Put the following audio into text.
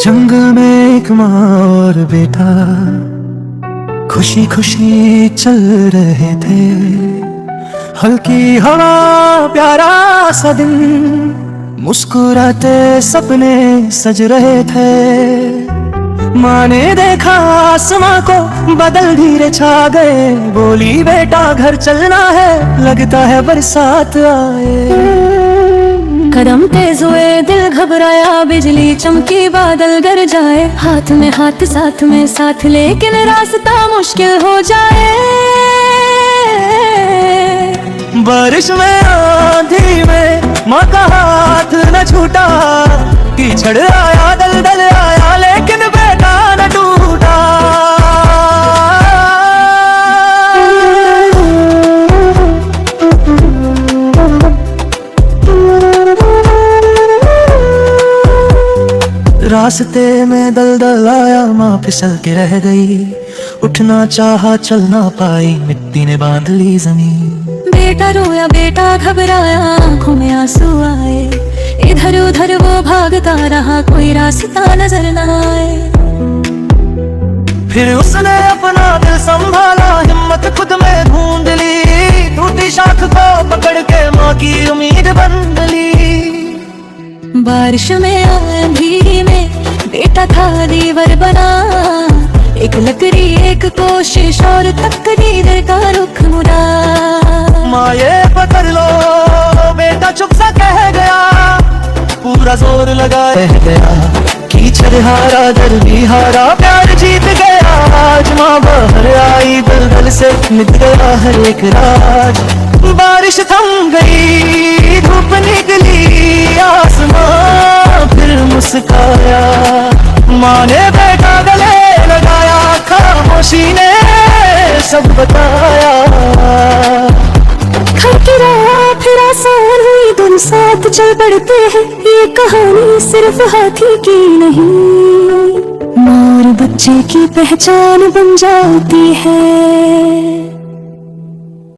जंगल में एक माँ और बेटा खुशी खुशी चल रहे थे। हल्की हवा प्यारा सा दिन, मुस्कुराते सपने सज रहे थे। माँ ने देखा आसमां को, बादल धीरे छा गए। बोली बेटा घर चलना है, लगता है बरसात आए। कदम तेज हुए दिल घबराया, बिजली चमकी बादल गरजाए। हाथ में हाथ साथ में साथ, लेकिन रास्ता मुश्किल हो जाए। बारिश में आंधी में माँ का हाथ न छूटा। कीचड़ आया दलदल आया, लेकिन बेटा न टूटा। रास्ते में दलदल आया, माँ फिसल के रह गई। उठना चाहा चल ना पाई, मिट्टी ने बांध ली जमीन। बेटा रोया बेटा घबराया, आंखों में आंसू आए। इधर उधर वो भागता रहा, कोई रास्ता नजर न आए। फिर उसने अपना दिल संभाला, हिम्मत खुद में ढूंढ ली। टूटी शाख को पकड़ के माँ की उम्मीद बंध ली। बारिश में आंधी में बेटा था दीवार बना। एक लकड़ी एक कोशिश और तकदीर का रुख मुड़ा। माँ ये पकड़ लो, बेटा चुप सा कह गया। पूरा जोर लगाए गया, कीचड़ हारा दर भी हारा, प्यार जीत गया। आज माँ बाहर आई, दलदल से मिट गया हर एक राज। बारिश थम गई, धूप निकली, आसमां फिर मुस्काया। माँ ने बेटा गले लगाया, खामोशी ने सब बताया। घर की राह फिर आसान हुई, दोनों साथ चल पड़ते हैं। ये कहानी सिर्फ हाथी की नहीं, माँ और बच्चे की पहचान बन जाती है।